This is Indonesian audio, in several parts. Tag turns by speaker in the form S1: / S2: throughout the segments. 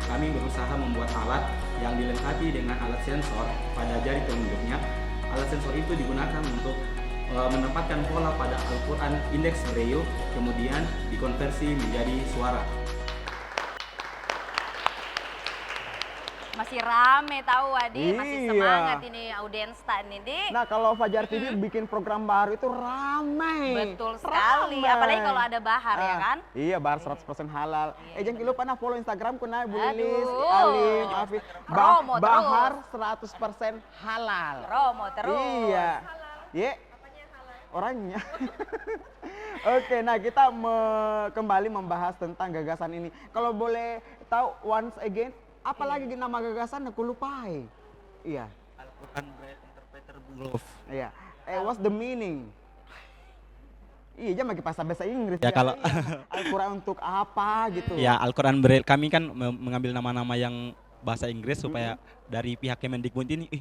S1: kami berusaha membuat alat yang dilengkapi dengan alat sensor pada jari telunjuknya. Alat sensor itu digunakan untuk menempatkan pola pada Al-Quran indeks Braille, kemudian dikonversi menjadi suara.
S2: Masih rame tahu Wadi, masih
S3: Iya.
S2: semangat ini audiensta nih, Di.
S3: Nah, kalau Fajar TV bikin program baru itu ramai.
S2: Betul sekali,
S3: Ramai.
S2: apalagi kalau ada Bahar ya kan?
S3: Iya, Bahar 100% halal.
S2: Iya,
S3: Jangan lupa follow Instagramku nah, Bu
S2: Aduh.
S3: Lilis, Alim, Afif.
S2: Promo terus.
S3: Bahar 100% halal.
S2: Promo terus.
S3: Iya. Ye. Orangnya. Oke, nah kita kembali membahas tentang gagasan ini. Kalau boleh tahu once again, apa lagi nama gagasan aku lupai. Iya.
S4: Al-Quran Braille Interpreter Bulov.
S3: Iya. What's the meaning? Iya, jangan pakai bahasa Inggris.
S4: Ya, kalau
S3: Al-Quran untuk apa gitu.
S4: ya Al-Quran Braille, kami kan mengambil nama-nama yang bahasa Inggris supaya dari pihak Kemendikbud ini,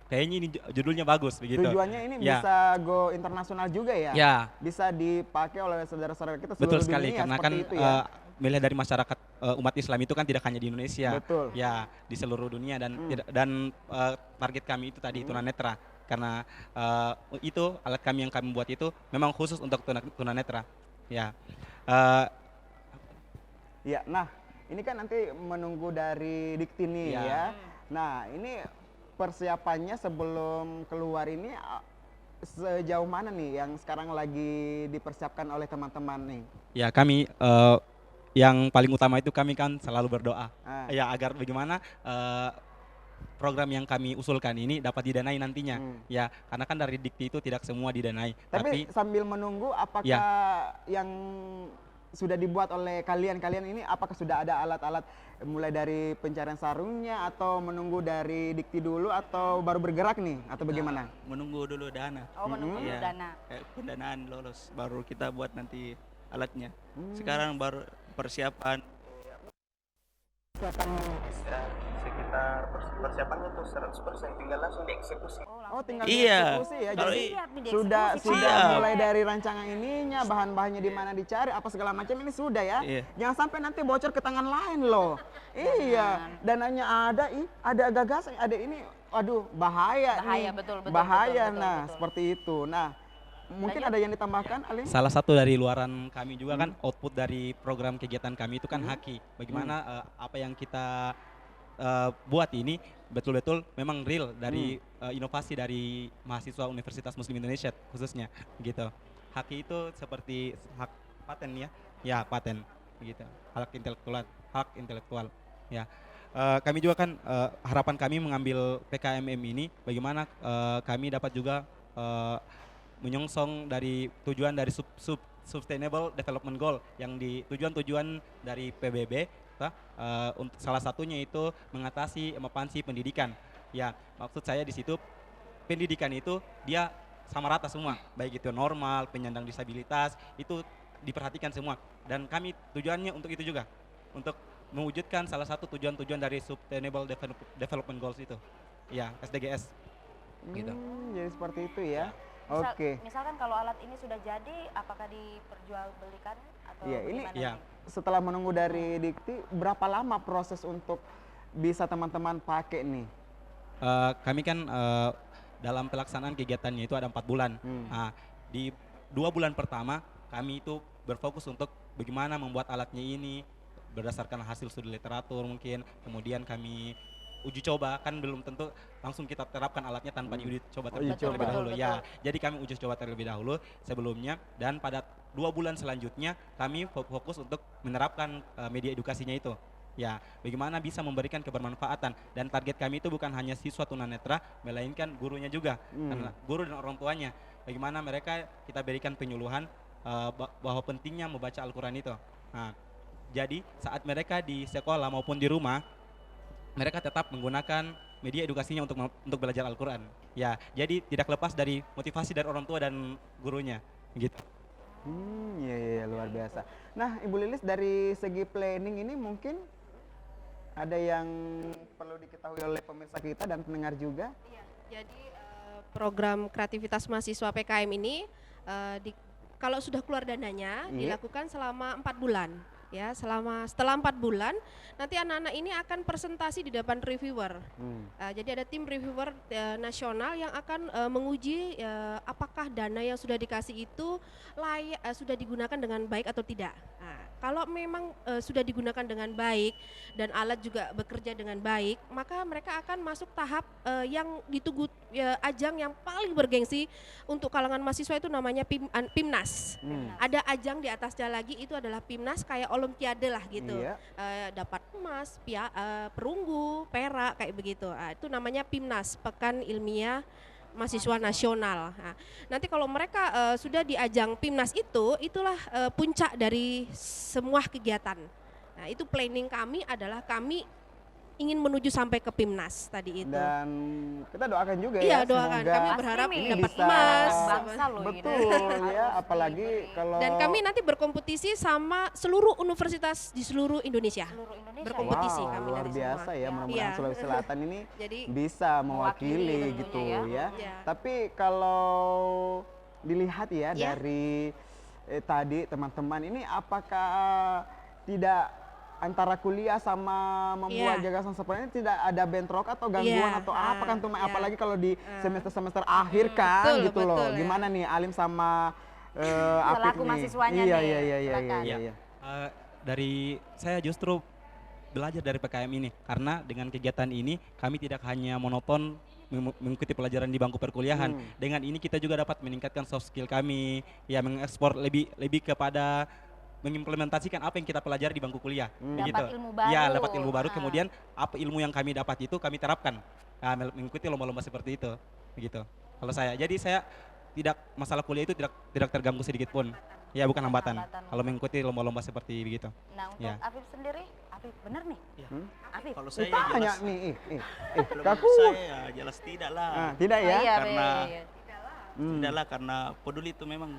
S4: kayaknya ini judulnya bagus begitu.
S3: Tujuannya ini
S4: Ya.
S3: bisa go internasional juga ya.
S4: Ya.
S3: Bisa dipakai oleh saudara-saudara kita seluruh
S4: Betul sekali,
S3: dunia,
S4: karena kan
S3: seperti itu ya.
S4: milih dari masyarakat umat Islam itu kan tidak hanya di Indonesia,
S3: Betul.
S4: ya di seluruh dunia dan target kami itu tadi tunanetra, karena itu alat kami yang kami buat itu memang khusus untuk tunanetra, ya.
S3: Ya, nah ini kan nanti menunggu dari Dikti nih
S4: Ya.
S3: ya. Nah ini persiapannya sebelum keluar ini sejauh mana nih yang sekarang lagi dipersiapkan oleh teman-teman nih?
S4: Ya kami yang paling utama itu kami kan selalu berdoa, ya agar bagaimana program yang kami usulkan ini dapat didanai nantinya, ya karena kan dari Dikti itu tidak semua didanai.
S3: Tapi sambil menunggu, apakah yang sudah dibuat oleh kalian ini, apakah sudah ada alat-alat mulai dari pencarian sarungnya atau menunggu dari Dikti dulu atau baru bergerak nih atau bagaimana?
S4: Menunggu dulu dana.
S2: Oh, menunggu dulu
S4: Iya,
S2: dana.
S4: pendanaan lolos baru kita buat nanti alatnya. Sekarang baru persiapan. Sekitar persiapannya tuh 100%, tinggal langsung dieksekusi.
S3: Oh, tinggal
S4: Iya.
S3: dieksekusi ya.
S4: Kalau
S3: Jadi
S2: Siap nih
S3: sudah
S2: dieksekusi,
S3: sudah
S4: Siap.
S3: mulai dari rancangan ininya, bahan-bahannya di mana dicari, apa segala macam ini sudah ya.
S4: Iya.
S3: Jangan sampai nanti bocor ke tangan lain loh. Iya, dananya ada gagasan, ada ini, aduh bahaya
S2: Bahaya,
S3: nih.
S2: betul,
S3: Bahaya,
S2: betul,
S3: nah
S2: betul.
S3: seperti itu. Nah, mungkin ada yang ditambahkan, Alim?
S4: Salah satu dari luaran kami juga kan output dari program kegiatan kami itu kan haki. Bagaimana apa yang kita buat ini betul-betul memang real dari inovasi dari mahasiswa Universitas Muslim Indonesia khususnya gitu. Haki itu seperti hak paten ya, ya paten gitu. Hak intelektual ya. Kami juga kan harapan kami mengambil PKMM ini bagaimana kami dapat juga menyongsong dari tujuan dari Sustainable Development Goal yang di tujuan-tujuan dari PBB, untuk salah satunya itu mengatasi emergensi pendidikan. Ya, maksud saya di situ pendidikan itu dia sama rata semua, baik itu normal, penyandang disabilitas, itu diperhatikan semua. Dan kami tujuannya untuk itu juga, untuk mewujudkan salah satu tujuan-tujuan dari Sustainable Development Goals itu, ya SDGs. Gitu.
S3: Jadi seperti itu ya.
S2: Oke. Misalkan kalau alat ini sudah jadi, apakah diperjualbelikan atau
S3: Iya, ini
S2: bagaimana
S4: ya.
S2: nih?
S3: Setelah menunggu dari Dikti, berapa lama proses untuk bisa teman-teman pakai nih?
S4: Kami kan dalam pelaksanaan kegiatannya itu ada 4 bulan. Nah, di 2 bulan pertama kami itu berfokus untuk bagaimana membuat alatnya ini berdasarkan hasil studi literatur mungkin. Kemudian kami uji coba, kan belum tentu langsung kita terapkan alatnya tanpa diuji coba terlebih dahulu. Ya, jadi kami uji coba terlebih dahulu sebelumnya, dan pada 2 bulan selanjutnya kami fokus untuk menerapkan media edukasinya itu. Ya, bagaimana bisa memberikan kebermanfaatan, dan target kami itu bukan hanya siswa tunanetra, melainkan gurunya juga, karena guru dan orang tuanya. Bagaimana mereka kita berikan penyuluhan bahwa pentingnya membaca Al-Quran itu. Nah, jadi saat mereka di sekolah maupun di rumah, mereka tetap menggunakan media edukasinya untuk belajar Al-Quran. Ya, jadi tidak lepas dari motivasi dari orang tua dan gurunya, gitu.
S3: Iya, luar biasa. Nah, Ibu Lilis, dari segi planning ini mungkin ada yang perlu diketahui oleh pemirsa kita dan pendengar juga?
S5: Iya, jadi program kreativitas mahasiswa PKM ini kalau sudah keluar dananya dilakukan selama 4 bulan. ya setelah 4 bulan nanti anak-anak ini akan presentasi di depan reviewer. Jadi ada tim reviewer nasional yang akan menguji apakah dana yang sudah dikasih itu layak sudah digunakan dengan baik atau tidak. Nah, kalau memang sudah digunakan dengan baik dan alat juga bekerja dengan baik, maka mereka akan masuk tahap yang ditunggu ajang yang paling bergengsi untuk kalangan mahasiswa itu namanya PIMNAS. Ada ajang di atasnya lagi itu adalah PIMNAS kayak olimpiade lah gitu.
S3: Iya.
S5: Dapat emas, perunggu, perak kayak begitu. Itu namanya PIMNAS, Pekan Ilmiah Mahasiswa Nasional. Nah, nanti kalau mereka sudah di ajang PIMNAS itulah puncak dari semua kegiatan. Nah, itu planning kami adalah kami ingin menuju sampai ke PIMNAS tadi itu.
S3: Dan kita doakan juga
S5: Iya,
S3: ya,
S5: doakan.
S3: semoga
S5: Kami berharap
S2: Pasti
S5: dapat
S3: bisa
S5: emas.
S2: bangsa loh ini.
S3: betul ya,
S2: Harus
S3: apalagi
S2: diberi.
S3: kalau
S5: Dan kami nanti berkompetisi sama seluruh universitas di seluruh Indonesia.
S2: Seluruh Indonesia.
S5: Berkompetisi
S3: wow,
S5: kami
S3: luar
S5: nanti
S3: biasa
S5: semua.
S3: ya, mudah-mudahan
S5: Iya.
S3: Sulawesi Selatan ini
S5: Jadi
S3: bisa mewakili
S2: Mewakili
S3: gitu
S2: tentunya
S3: ya.
S5: Iya.
S3: Tapi kalau dilihat ya
S5: Ya.
S3: dari tadi teman-teman ini, apakah tidak antara kuliah sama membuat
S5: Iya.
S3: gagasan seperti ini tidak ada bentrok atau gangguan
S5: Iya,
S3: atau apa kan tuh,
S5: iya.
S3: apalagi kalau di semester-semester akhir kan
S5: betul,
S3: gitu loh.
S5: betul, ya.
S3: Gimana nih Alim sama Apip
S2: Selaku
S3: nih?
S2: mahasiswanya
S3: Iya,
S2: nih,
S3: iya, iya, iya,
S2: silakan.
S3: iya,
S4: Ya,
S3: iya.
S4: dari saya justru belajar dari PKM ini karena dengan kegiatan ini kami tidak hanya monoton mengikuti pelajaran di bangku perkuliahan. Dengan ini kita juga dapat meningkatkan soft skill kami, ya mengekspor lebih kepada mengimplementasikan apa yang kita pelajari di bangku kuliah.
S2: Dapat ilmu baru.
S4: Ya, dapat ilmu baru.
S2: Ah.
S4: Kemudian apa ilmu yang kami dapat itu kami terapkan. Nah, mengikuti lomba-lomba seperti itu. Begitu. Kalau saya, jadi saya tidak masalah kuliah itu tidak terganggu sedikit pun. Ya, bukan hambatan. Kalau mengikuti lomba-lomba seperti begitu.
S2: Nah, untuk
S4: Ya.
S2: Afif sendiri, Afif bener nih? Afif.
S6: Kalau saya
S3: Tanya
S6: jelas,
S3: nih,
S6: kalau
S3: kaku.
S6: menurut saya ya jelas tidak lah.
S3: Ah, tidak ya?
S2: Iya,
S6: karena-
S2: iya.
S6: Tidak lah, karena peduli itu memang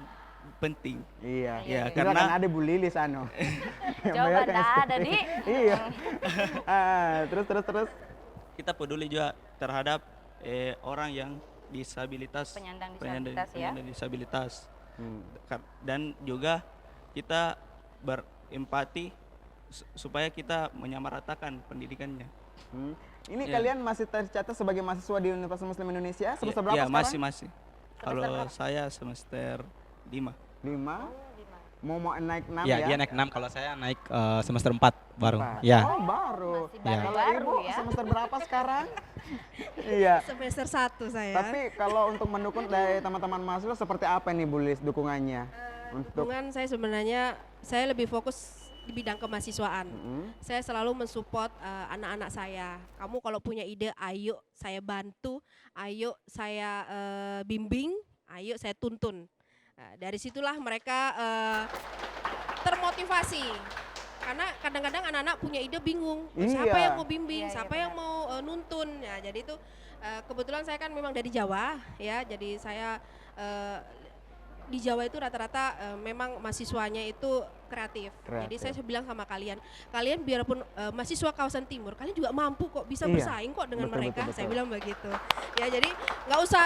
S6: penting.
S3: Iya.
S6: Ya,
S3: Kita
S6: karena-
S3: kan ada Bu Lilis anu. Yang
S2: Coba
S3: bayarkan
S2: dah
S3: SPP.
S2: ada, Di.
S3: Iya. Terus.
S6: Kita peduli juga terhadap orang yang disabilitas,
S2: Penyandang disabilitas ya.
S6: penyandang disabilitas. Dan juga kita berempati supaya kita menyamaratakan pendidikannya.
S3: Ini
S6: Iya.
S3: kalian masih tercatat sebagai mahasiswa di Universitas Muslim Indonesia semester berapa
S6: Ya,
S3: sekarang?
S6: masih. Kalau saya semester 5.
S3: 5. Mau naik 6
S4: Ya,
S3: ya?
S4: dia naik 6, kalau saya naik semester 4 baru.
S3: Empat.
S4: Ya.
S3: Oh, baru.
S2: Masih
S3: Kalau
S2: baru
S3: Ibu
S2: ya.
S3: semester berapa sekarang? Iya.
S5: semester 1 saya.
S3: Tapi kalau untuk mendukung dari teman-teman mahasiswa seperti apa nih Bu Lilis dukungannya? Untuk
S5: Hubungan saya sebenarnya saya lebih fokus di bidang kemahasiswaan. Saya selalu mensupport anak-anak saya. Kamu kalau punya ide, ayo saya bantu, ayo saya bimbing, ayo saya tuntun. Nah, dari situlah mereka termotivasi. Karena kadang-kadang anak-anak punya ide bingung, siapa
S3: Iya.
S5: yang mau bimbing,
S2: Iya,
S5: siapa
S2: iya,
S5: yang mau nuntun. Ya, jadi itu kebetulan saya kan memang dari Jawa ya, jadi saya di Jawa itu rata-rata memang mahasiswanya itu kreatif. Jadi saya bilang sama kalian biarpun mahasiswa kawasan timur, kalian juga mampu kok, bisa
S3: Iya.
S5: bersaing kok dengan
S3: Betul,
S5: mereka.
S3: betul,
S5: Saya
S3: betul.
S5: bilang begitu. Ya, jadi nggak usah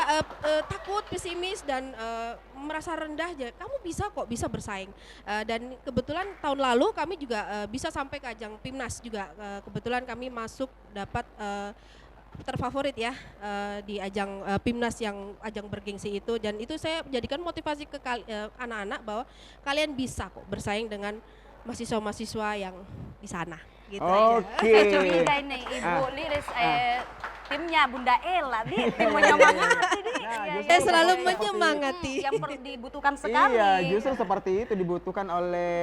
S5: takut, pesimis dan merasa rendah aja. Kamu bisa kok, bisa bersaing. Dan kebetulan tahun lalu kami juga bisa sampai ke ajang PIMNAS juga. Kebetulan kami masuk dapat terfavorit ya di ajang PIMNAS yang ajang bergengsi itu, dan itu saya jadikan motivasi ke anak-anak bahwa kalian bisa kok bersaing dengan mahasiswa-mahasiswa yang di sana gitu aja.
S3: Oke.
S2: Saya curiga ini Ibu Lilis timnya Bunda Ella, Di. Tim menyemangati, Di.
S3: Nah,
S2: Iya,
S3: justru
S2: iya,
S5: Saya selalu
S2: iya.
S5: menyemangati.
S2: Yang dibutuhkan sekali.
S3: Iya, justru seperti itu dibutuhkan oleh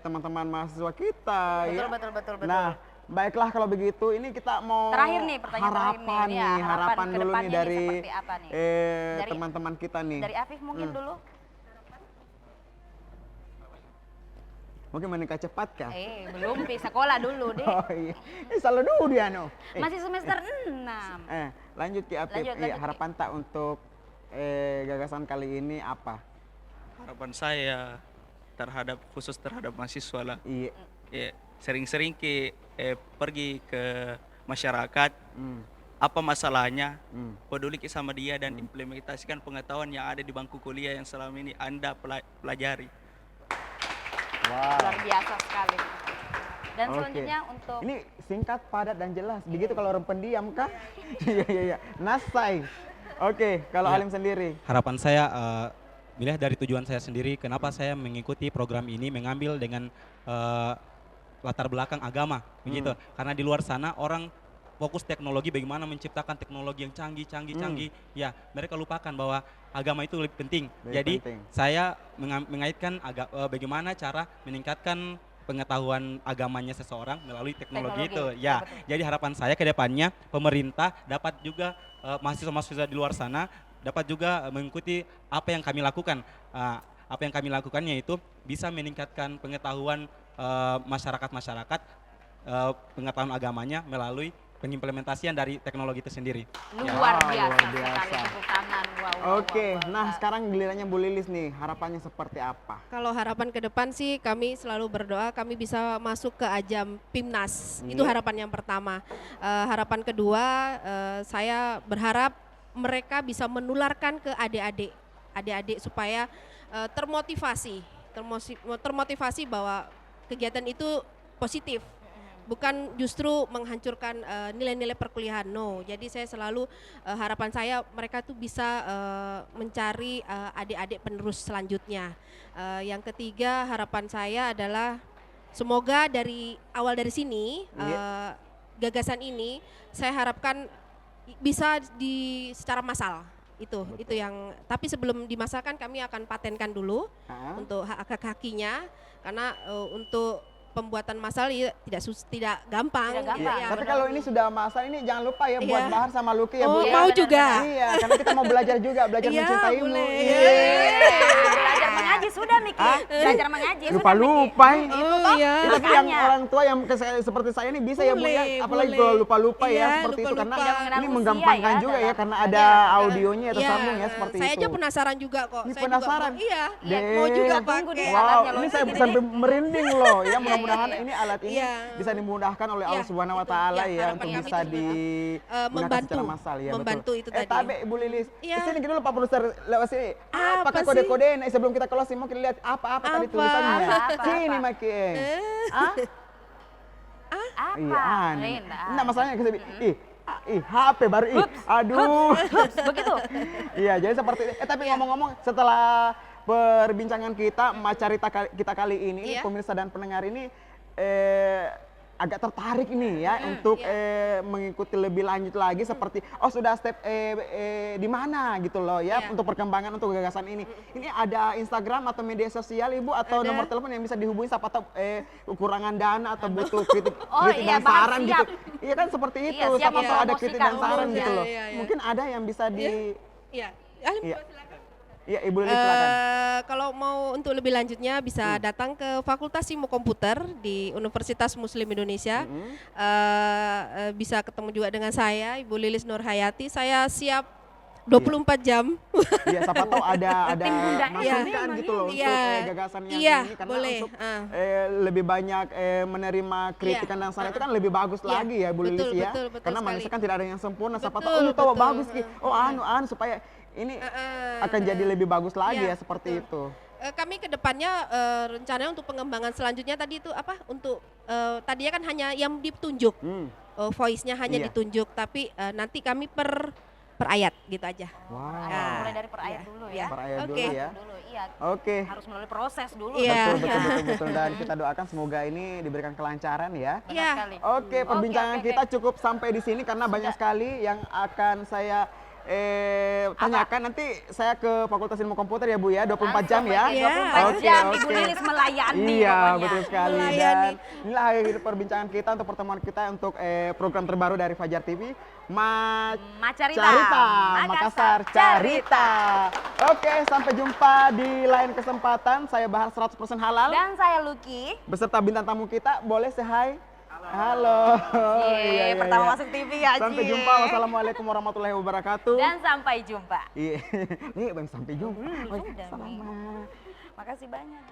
S3: teman-teman mahasiswa kita.
S2: Betul,
S3: ya.
S2: betul.
S3: Nah, baiklah kalau begitu, ini kita mau
S2: Terakhir nih, pertanyaan terakhir
S3: harapan
S2: nih. Ya,
S3: harapan
S2: ke
S3: dulu nih
S2: depannya nih
S3: dari
S2: seperti apa nih? Dari-
S3: teman-teman kita nih.
S2: Dari Afif mungkin dulu.
S3: Mungkin menikah cepat kah?
S2: Belum sekolah dulu, Di.
S3: Oh iya, selalu dulu dia no.
S2: Masih semester 6.
S3: Lanjut Ki Apip.
S2: Lanjut,
S3: Iya,
S2: Ki.
S3: harapan tak untuk gagasan kali ini apa?
S6: Harapan saya khusus terhadap mahasiswa lah.
S3: Iya.
S6: Ya, sering-sering pergi ke masyarakat, apa masalahnya, peduli sama dia dan implementasikan pengetahuan yang ada di bangku kuliah yang selama ini Anda pelajari.
S3: Wow.
S2: Luar biasa sekali. Dan
S3: Oke.
S2: selanjutnya untuk
S3: Ini singkat, padat, dan jelas. Begitu kalau orang pendiam kah? Iya, iya, iya. Nasai. Oke, kalau
S4: Iya.
S3: Alim sendiri.
S4: Harapan saya dilihat dari tujuan saya sendiri, kenapa saya mengikuti program ini, mengambil dengan latar belakang agama, begitu. Karena di luar sana orang fokus teknologi, bagaimana menciptakan teknologi yang canggih. Ya, mereka lupakan bahwa agama itu lebih penting.
S3: Lebih
S4: Jadi
S3: penting.
S4: saya mengaitkan bagaimana cara meningkatkan pengetahuan agamanya seseorang melalui teknologi,
S2: Teknologi,
S4: itu. Ya,
S2: betul.
S4: jadi harapan saya ke depannya pemerintah dapat juga mahasiswa-mahasiswa di luar sana dapat juga mengikuti apa yang kami lakukan. Apa yang kami lakukan yaitu bisa meningkatkan pengetahuan masyarakat pengetahuan agamanya melalui pengimplementasian dari teknologi itu sendiri.
S2: luar
S3: Wow,
S2: biasa
S3: luar
S2: sekali
S3: biasa.
S2: tepuk tangan. Wow,
S3: Oke,
S2: wow.
S3: nah sekarang gilirannya Bu Lilis nih. Harapannya seperti apa?
S5: Kalau harapan ke depan sih kami selalu berdoa kami bisa masuk ke ajang PIMNAS. Itu harapan yang pertama. Harapan kedua saya berharap mereka bisa menularkan ke adik-adik supaya termotivasi bahwa kegiatan itu positif. Bukan justru menghancurkan nilai-nilai perkuliahan. No, jadi saya selalu harapan saya mereka tuh bisa mencari adik-adik penerus selanjutnya. Yang ketiga harapan saya adalah semoga dari awal dari sini gagasan ini saya harapkan bisa secara massal. Itu yang tapi sebelum dimasalkan kami akan patenkan dulu untuk hak-hakinya karena untuk pembuatan massal tidak gampang.
S2: Tidak gampang.
S5: Ya,
S3: Tapi
S5: benar.
S3: kalau ini sudah masal ini jangan lupa ya buat
S5: Iya.
S3: Bahar sama Luki ya Bu.
S5: Oh,
S3: ya.
S5: mau
S2: benar,
S5: juga.
S3: Iya, karena kita mau belajar juga, belajar
S5: Iya,
S3: mencintaimu.
S5: boleh.
S2: Belajar mengaji sudah Miki. Belajar mengaji sudah Miki.
S3: Lupa-lupa.
S5: Oh iya.
S3: Tapi yang
S2: Makanya.
S3: orang tua yang seperti saya ini bisa ya Bu ya,
S5: Boleh,
S3: apalagi
S5: boleh.
S3: kalau lupa-lupa ya
S5: Iya,
S3: seperti itu karena
S5: lupa-lupa.
S3: ini
S2: Mengenal
S3: menggampangkan
S2: usia
S3: juga
S2: ya,
S3: ya
S2: dalam-
S3: karena ada
S5: Iya.
S3: audionya
S5: Iya,
S3: tersambung ya seperti
S5: saya
S3: itu.
S5: aja penasaran juga kok.
S3: Ini
S5: Saya
S3: penasaran?
S5: Juga, iya,
S2: Iya,
S5: mau juga
S3: Deh.
S2: tunggu
S5: pakai.
S2: deh.
S3: Wow,
S2: alatnya
S3: ini
S2: loh,
S3: saya
S2: ini
S3: sampai merinding loh ya. Mudah-mudahan
S2: iya, iya.
S3: ini alat ini
S5: Iya.
S3: bisa dimudahkan oleh Allah
S5: Iya,
S3: Subhanahu wa
S5: itu.
S3: taala
S5: Iya,
S3: ya
S5: harapan
S3: untuk
S5: kami
S3: bisa
S5: itu juga.
S3: digunakan
S5: Membantu.
S3: secara massal ya.
S5: Membantu
S3: betul.
S5: itu tadi.
S3: Tapi Bu Lilis,
S5: Iya.
S3: kesini dulu Pak Produser lewat sini.
S5: Apa
S3: Pakai
S5: sih?
S3: kode-kode sebelum kita closing mungkin lihat apa tadi
S5: Apa?
S3: tulisannya.
S2: Apa?
S3: Sini Maki. Ah?
S2: Apa?
S3: Iya, aneh.
S2: Rena.
S3: Enggak masalahnya kesini. HP baru aduh.
S2: Begitu.
S3: Iya, jadi seperti itu. Tapi ngomong-ngomong setelah perbincangan kita, Macarita kita kali ini,
S5: Iya.
S3: pemirsa dan pendengar ini agak tertarik nih ya untuk mengikuti lebih lanjut lagi seperti sudah step di mana gitu loh ya
S5: Iya.
S3: untuk perkembangan untuk gagasan ini. Ini ada Instagram atau media sosial Ibu atau
S5: Ada.
S3: nomor telepon yang bisa dihubungi siapa tahu kekurangan dana atau butuh kritik
S2: Oh,
S3: kritik
S2: iya,
S3: dan
S2: Bahar
S3: saran
S2: siap.
S3: gitu. Iya kan seperti
S2: Iya,
S3: itu.
S2: siap
S3: Siapa tahu ada kritik dan
S2: mempromosikan.
S3: saran
S5: Oh,
S3: gitu
S5: iya,
S3: loh.
S5: iya, iya.
S3: Mungkin ada yang bisa di
S5: Iya. Alim,
S3: Iya.
S5: silakan.
S3: Iya, Ibu Lilis silakan.
S5: Kalau mau untuk lebih lanjutnya bisa datang ke Fakultas Ilmu Komputer di Universitas Muslim Indonesia. Bisa ketemu juga dengan saya, Ibu Lilis Nurhayati. Saya siap 24 jam.
S3: Iya, siapa tahu ada
S2: Tim Bunda
S3: masukan
S2: memang
S3: gitu loh
S5: Iya.
S3: untuk gagasan yang
S5: Iya,
S3: ini karena
S5: boleh.
S3: untuk lebih banyak menerima kritikan dan saran itu kan lebih bagus
S5: Iya,
S3: lagi ya Bu Lilis
S5: betul,
S3: ya.
S5: betul, betul
S3: Karena manusia
S5: sekali.
S3: kan tidak ada yang sempurna. Siapa
S5: Betul,
S3: tahu ini tahu
S5: betul.
S3: bagus Ki. Anu supaya ini akan jadi lebih bagus lagi
S5: Iya,
S3: ya seperti itu.
S5: Kami kedepannya rencananya untuk pengembangan selanjutnya tadi itu apa? Untuk tadinya kan hanya yang ditunjuk, voice-nya hanya
S3: Iya.
S5: ditunjuk, tapi nanti kami per ayat gitu aja.
S3: Wow.
S2: Mulai dari per ayat dulu ya.
S3: Per ayat dulu
S5: Oke.
S3: ya.
S2: Dulu, iya.
S3: Oke.
S2: Harus melalui proses dulu.
S5: Iya.
S3: Betul. Dan kita doakan semoga ini diberikan kelancaran ya.
S2: Benar
S5: Iya.
S2: sekali.
S3: Oke, perbincangan
S2: oke.
S3: kita cukup sampai di sini karena banyak sekali yang akan saya tanyakan. Nanti saya ke Fakultas Ilmu Komputer ya Bu ya, 24 jam ya.
S5: Iya.
S2: 24
S3: Oke,
S2: jam
S3: oke.
S2: Ibu Lilis melayani
S3: Iya,
S2: pokoknya.
S3: betul sekali.
S5: Melayani.
S3: Dan inilah akhir perbincangan kita untuk pertemuan kita untuk program terbaru dari Fajar TV.
S2: Macarita.
S3: Makassar Carita. Oke, sampai jumpa di lain kesempatan. Saya Bahar 100% halal.
S2: Dan saya Lucky.
S3: Beserta bintang tamu kita, boleh say hi? Halo. Iya,
S2: pertama
S3: iya.
S2: masuk TV ya,
S3: Sampai
S2: Cie.
S3: jumpa. Wassalamualaikum warahmatullahi wabarakatuh.
S2: Dan sampai jumpa.
S3: Iya. Nih, Bang, sampai jumpa.
S2: Sudah, Mi.
S3: Selamat.
S2: Makasih banyak.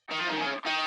S2: Di.